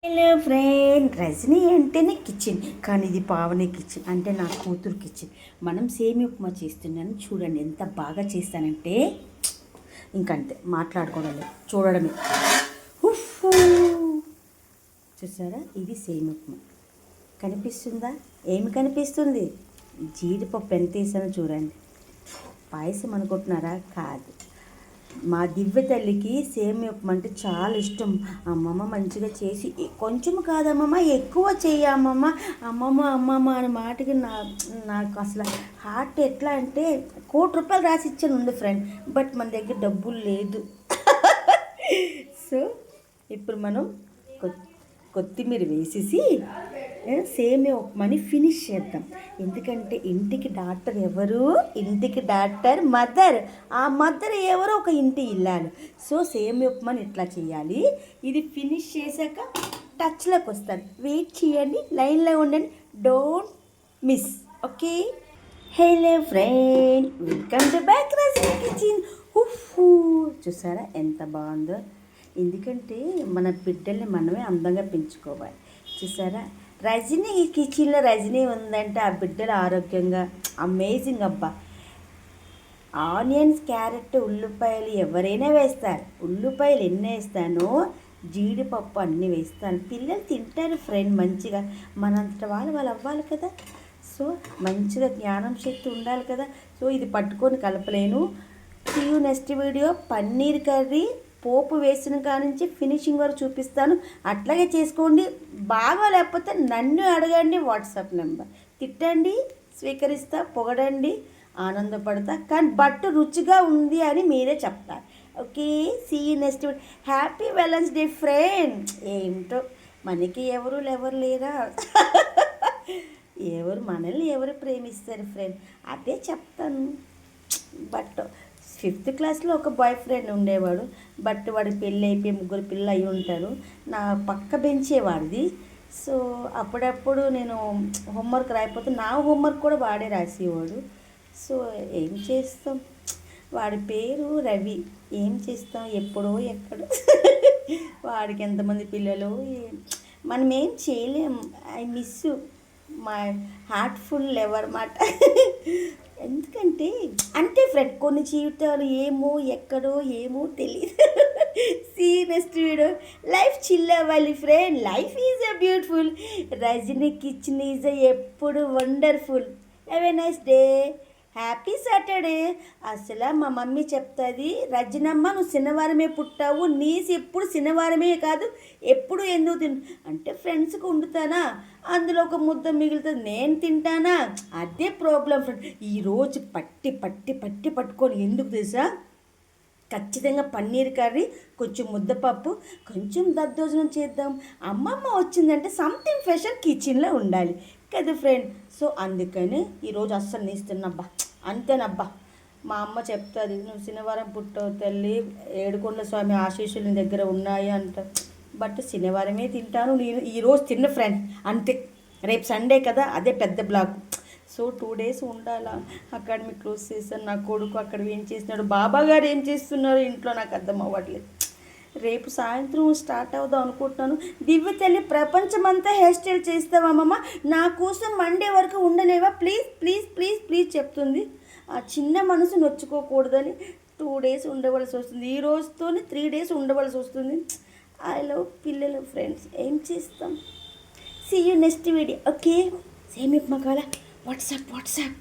Hello friend, Rajani అంటేనే kitchen, కానీ ఇది పావని కిచెన్ అంటే నా కూతురు కిచెన్. మనం సేమియా ఉప్మా చేస్తున్నాను చూడండి. ఎంత బాగా చేస్తానంటే ఇంకంతే, మాట్లాడుకోవడం లేదు, చూడడమే. ఉఫ్ఫు, చూసారా? ఇది సేమియా ఉప్మా. కనిపిస్తుందా? ఏమి కనిపిస్తుంది? జీడిపప్పు ఎంత వేసానో చూడండి. పాయసం అనుకుంటున్నారా? కాదు, మా దివ్య తల్లికి సేమియా ఉప్మా అంటే చాలా ఇష్టం. అమ్మమ్మ మంచిగా చేసి, కొంచెం కాదమ్మమ్మ ఎక్కువ చెయ్యి అమ్మమ్మ, అమ్మమ్మ అమ్మమ్మ అనే మాటకి నాకు అసలు హార్ట్ ఎట్లా అంటే ₹1,00,00,000 రాసి ఇచ్చాను ఉంది ఫ్రెండ్, బట్ మన దగ్గర డబ్బులు లేదు. సో ఇప్పుడు మనం కొత్తిమీర వేసేసి సేమియా ఉప్మాని ఫినిష్ చేద్దాం. ఎందుకంటే ఇంటికి డాక్టర్ ఎవరు? ఇంటికి డాక్టర్ మదర్. ఆ మదర్ ఎవరో ఒక ఇంటి ఇల్లాలు. సో సేమియా ఉప్మాని ఇట్లా చేయాలి. ఇది ఫినిష్ చేశాక టచ్లోకి వస్తాను. వెయిట్ చేయండి, లైన్లో ఉండండి, don't miss. Okay. Hello friend, welcome to back Rajani kitchen. చూసారా ఎంత బాగుందో? ఎందుకంటే మన బిడ్డల్ని మనమే అందంగా పెంచుకోవాలి. చూసారా? రజనీ ఈ కిచెన్లో రజనీ ఉందంటే ఆ బిడ్డలు ఆరోగ్యంగా అమేజింగ్ అబ్బా. ఆనియన్స్, క్యారెట్, ఉల్లిపాయలు ఎవరైనా వేస్తారు. ఉల్లిపాయలు ఎన్ని వేస్తానో జీడిపప్పు అన్నీ వేస్తాను. పిల్లలు తింటారు ఫ్రెండ్ మంచిగా. మనంతట వాళ్ళు అవ్వాలి కదా. సో మంచిగా జ్ఞానం శక్తి ఉండాలి కదా. సో ఇది పట్టుకొని కలపలేను. See you next video. Paneer curry పోపు వేసిన కానించి ఫినిషింగ్ వరకు చూపిస్తాను. అట్లాగే చేసుకోండి. బాగా లేకపోతే నన్ను అడగండి, వాట్సాప్ నెంబర్. తిట్టండి, స్వీకరిస్తా, పొగడండి, ఆనందపడతా, కానీ బట్టు రుచిగా ఉంది అని మీరే చెప్తారు. Okay. See you next. Happy valentine's day friend. ఏంటో మనకి ఎవరు లేరా? మనల్ని ఎవరు ప్రేమిస్తారు ఫ్రెండ్? అదే చెప్తాను. బట్ 5th క్లాస్లో ఒక బాయ్ ఫ్రెండ్ ఉండేవాడు. బట్ వాడికి పెళ్ళి అయిపోయి 3 పిల్లలు అయి ఉంటారు. నా పక్క బెంచేవాడిది. సో అప్పుడప్పుడు నేను హోంవర్క్ రాయిపోతే నా హోంవర్క్ కూడా వాడే రాసేవాడు. సో ఏం చేస్తాం, వాడి పేరు రవి. ఏం చేస్తాం, ఎప్పుడో ఎక్కడో. వాడికి ఎంతమంది పిల్లలు, మనం ఏం చేయలేం. I miss my heartful ever మాట. ఎందుకంటే అంటే ఫ్రెండ్ కొన్ని జీవితాలు ఏమో ఎక్కడో ఏమో తెలియదు. See next video. Life chill అవ్వాలి friend. Life is a beautiful. Rajani kitchen is ఎప్పుడు wonderful. Have a nice day. Happy Saturday. అసలు మా మమ్మీ చెప్తుంది, రజనమ్మ నువ్వు శనివారమే పుట్టావు, నీసి ఎప్పుడు శనివారమే కాదు ఎప్పుడు ఎందుకు అంటే ఫ్రెండ్స్కి వండుతానా, అందులో ఒక ముద్ద మిగులుతుంది, నేను తింటానా, అదే ప్రాబ్లం ఫ్రెండ్. ఈరోజు పట్టుకొని ఎందుకు తెలుసా, ఖచ్చితంగా పన్నీర్ కర్రీ, కొంచెం ముద్దపప్పు, కొంచెం దద్దోజనం చేద్దాం. అమ్మమ్మ వచ్చిందంటే సంథింగ్ స్పెషల్ కిచెన్లో ఉండాలి కదా ఫ్రెండ్. సో అందుకని ఈరోజు అస్సలు నీస్తున్నాబ్బా, అంతేనబ్బా. మా అమ్మ చెప్తుంది, నువ్వు శనివారం పుట్టవు తల్లి, ఏడుకొండల స్వామి ఆశీస్సులు దగ్గర ఉన్నాయి అంట. బట్ శనివారమే తింటాను నేను. ఈరోజు తిన్న ఫ్రెండ్ అంతే. రేపు సండే కదా, అదే పెద్ద బ్లాక్. సో 2 days ఉండాలా. అకాడమీ క్లోజ్ చేశాను. నా కొడుకు అక్కడ ఏం చేస్తున్నాడు, బాబా గారు ఏం చేస్తున్నారు ఇంట్లో నాకు అర్థం అవ్వట్లేదు. రేపు సాయంత్రం స్టార్ట్ అవుదాం అనుకుంటున్నాను. దివ్య తల్లి ప్రపంచమంతా హెయిర్ స్టైల్ చేస్తావమ్మమ్మ, నా కోసం మండే వరకు ఉండలేవా ప్లీజ్ ప్లీజ్ ప్లీజ్ ప్లీజ్ చెప్తుంది. ఆ చిన్న మనసు నొచ్చుకోకూడదని 2 days ఉండవలసి వస్తుంది. ఈ రోజుతోనే 3 days ఉండవలసి వస్తుంది. ఐ లవ్ పిల్లలు ఫ్రెండ్స్, ఏం చేస్తాం. See you next video. Okay. Same ఇప్పుడు మగాల వాట్సాప్.